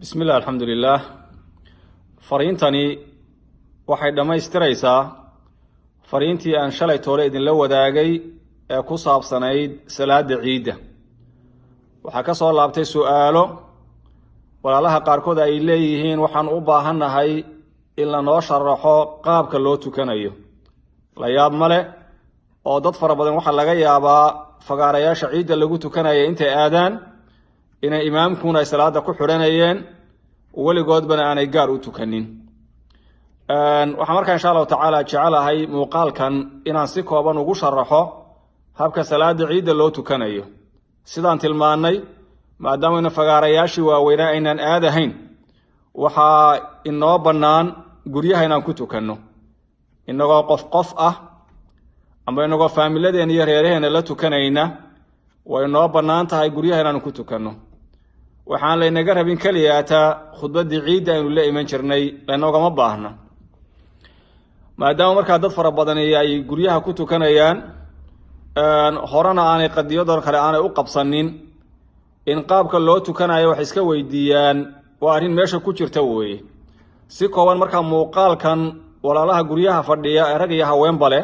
بسم الله الحمد لله fariintani waxay dhamaystiraysaa fariintii aan shalay toole idin la wadaagay ee ku saabsanayd salaada ciida waxa ka soo laabtay su'aalo walaalaha qaarkood ay leeyihiin waxaan u baahanahay in la noo sharaxo qaabka loo tukanayo la yaab male oo dad fara badan waxa laga yaabaa fagaarayaasha ciida lagu tukanayo intay aadaan inay imaamkuna salaada ku xiranayeen waligoodbana aanay gaar u tukanin waxaan markaa insha Allah taala jecelahay muuqaalkan inaan si kooban ugu sharaxo habka salaada ciida loo tukanayo sidaan tilmaanay maadaama fagaarayaashii waaweyn aynaan aadahayn waxa inoo banaan guryaha inaan ku tukano inagoo qof ah ama inagoo faamiladeena iyo reeraheena la tukanayna way inoo banaan tahay guryaha inaan ku tukano waxaan leenaga rabin kaliyaata khudbadii ciida aynu la iman jirnay leenogama baahna maadaama markaa dad fara badan ay guryaha ku tukanayaan horena aanay qadiyadooda kale aanay u qabsanin in qaabka loo tukanayo wax iska weydiiyaan waa arrin meesha ku jirta weeye si kooban markaa muuqaalkan walaalaha guryaha fadhiya ee rag iyo haweenba leh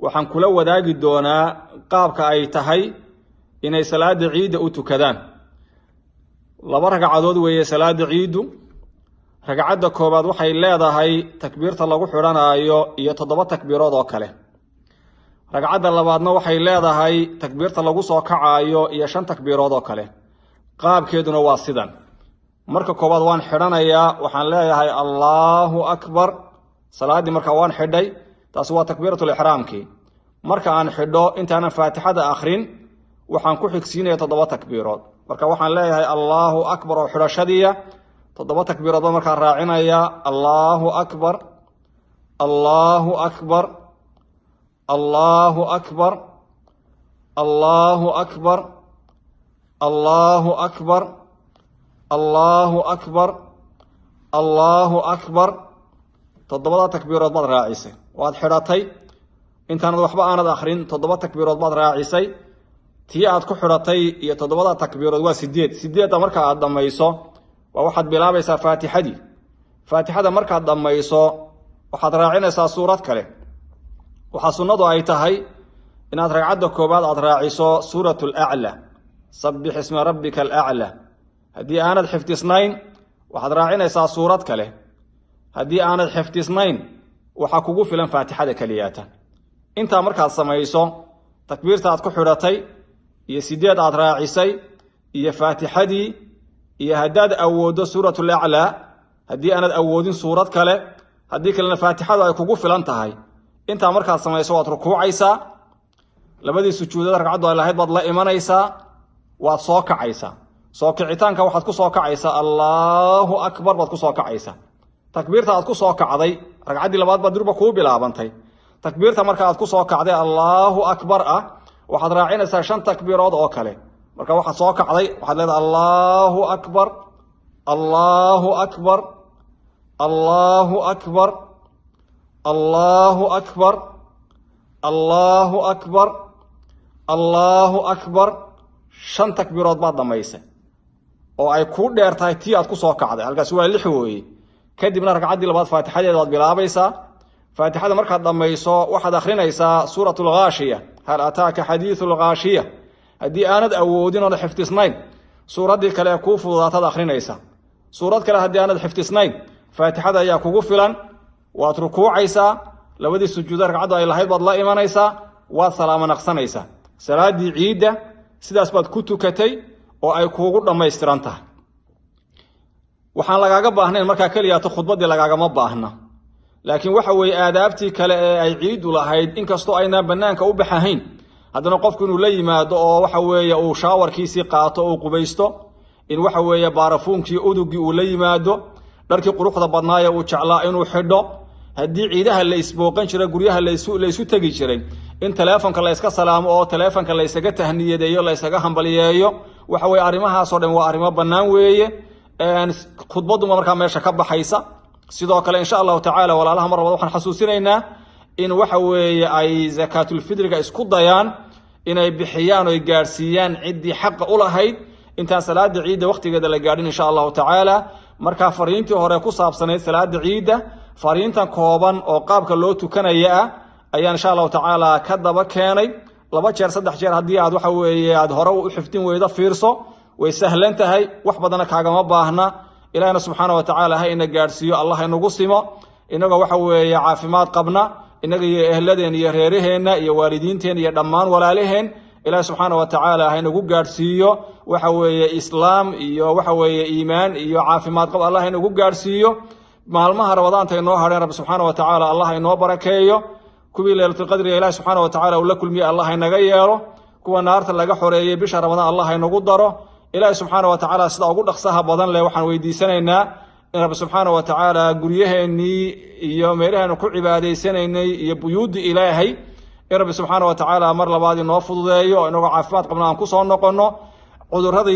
waxaan kula wadaagi doonaa qaabka ay tahay inay salaada ciida u tukadaan laba ragcadood weeye salaada ciidu ragcadda koobaad waxay leedahay takbiirta lagu xiranayo iyo 7 takbiirood oo kale ragcadda labaadna waxay leedahay takbiirta lagu soo kacayo iyo 5 takbiirood oo kale qaabkeeduna waa sidan marka koobaad waan xiranayaa waxaan leeyahay Allahu akbar salaadi marka waan xidhay taas waa takbiiratul ihraamki marka aan xidho intaan faatixada akhrin waxaan ku xigsiinaya 7 takbiirood marka waxaan leeyahay Allahu akbar oo xirashadiya 7 takbiirood marka raacinaya Allahu akbar Allahu akbar Allahu akbar Allahu akbar Allahu akbar Allahu akbar Allahu akbar 7 takbiirood baad raacisay waad xiratay intaan waxba aanad akhrin 7 takbiirood baad raacisay tii aad ku xiratay iyo 7 takbiirood waa 8 marka aad dhamayso waxaad bilaabaysaa faatixada marka aad dhamayso waxaad raacinaysaa suurad kale waxa sunnadu ay tahay inaad ragcadda koobaad aad raaciso suuratul a'la sabbih isma rabbikal a'la hadii aanad xifdisnayn waxaad raacinaysaa suurad kale hadii aanad xifdisnayn waxa kugu filan faatixada kaliyaata inta markaad samayso takbiirta aad ku xiratay iyo 8 aad raacisay iyo faatixadii iyo hadaad awoodo suuratul a'la hadii aanad awoodin suurad kale hadii kalena faatixadu ay kugu filan tahay inta markaad samayso waad rukuucaysaa labadii sujuudood ragcadu ay lahayd baad la imanaysaa waad soo kacaysaa soo kicitaanka waxaad ku soo kacaysaa Allahu akbar baad ku soo kacaysaa takbiirta aad ku soo kacday ragcadii labaad baad durba ku bilaabantay takbiirta marka aad ku soo kacday Allahu akbar waxaad raacinaysaa 5 takbiirood oo kale marka waxaad soo kacday waxaad leedahay Allahu akbar Allahu akbar Allahu akbar Allahu akbar Allahu akbar Allahu akbar 5 takbiirood baad dhamaysay oo ay ku dheertahay tii aad ku soo kacday halkaas waa 6 weeye kadibna ragcaddii labaad faatixadeeda waad bilaabaysaa faatixada markaad dhamayso waxaad akhrinaysaa suuratul ghaashiya hal ataaka hadithul ghaashiya hadii aanad awoodin oo xifdisnayn suuradii kale ku fududaatad akhrinaysaa suurad kale hadii aanad xifdisnayn faatixada ayaa kugu filan waad rukuucaysaa labadii sujuud ragcadu ay lahayd baad la imanaysaa waad salaamo naqsanaysaa salaadii ciida sidaas baad ku tukatay oo ay kuugu dhameystiran tahay waxaan lagaaga baahnayn marka kaliya khudbadii lagaaga ma baahna laakiin waxa way aadaabtii kale ee ay ciidu lahayd inkastoo ayna banaanka u baxahayn hadana qofku inuu la yimaado oo waxa weeye uu shaawarkiisi qaato oo qubaysto in waxa weeye baarafuunkii udugii uu la yimaado dharkii quruxda badnaaya uu jeclaa inuu xidho hadii ciidaha la isbooqan jiray guryaha la isu tagi jiray in teleefanka la iska salaamo oo teleefanka la isaga tahniyadeeyo la isaga hambaliyeeyo waxa weeye arimahaas oo dhan waa arimo banaan weeye khudbadu markaa meesha ka baxaysa sidoo kale insha Allah taala walaalaha mar waxaan xasuusinaynaa in waxa weeye ay zakatul fidriga isku dayaan inay bixiyaan oo gaarsiiyaan cidii xaq u lahayd intaan salaada ciida waqtigeeda la gaadhin insha allahu tacaala. marka fariintii hore ku saabsanayd salaada ciida fariintan kooban oo qaabka loo tukanaya ah ayaan insha allahu tacaala ka daba keenay. 2 jeer 3 jeer haddii aad waxa weeye aad hore u xifdin weydo fiirso way sahlan tahay, wax badana kaagama baahna. ilaahna subxaanahu wa tacaala ha ina gaadhsiiyo, allah inagu simo inagoo waxa weeye caafimaad qabna, inaga iyo ehladeen iyo reeraheenna iyo waalidiinteen iyo dhammaan walaalaheen. ilaah subxaanahu wa tacaala ha inagu gaadhsiiyo waxa weeye islaam iyo waxa weeye iimaan iyo caafimaad qab, allah inagu gaadhsiiyo. maalmaha ramadaanta inoo hadheen rabbi subxaanahu wa tacaala allah inoo barakeeyo. kuwii laylatul qadriga ilaah subxaanahu wa tacaala uu la kulmiye allah inaga yeelo. kuwa naarta laga xoreeyay bisha ramadaan allah inagu daro. ilaah subxaanahu wa tacaala sida ugu dhaqsaha badan leh waxaan weydiisanaynaa in rabbi subxaanahu wa tacaala guryaheennii iyo meelaheenu ku cibaadaysanaynay iyo buyuudda ilaahay in rabbi subxaanahu wa tacaala mar labaad inoo fududeeyo, inagoo caafimaad qabna aan ku soo noqonno. cudurrada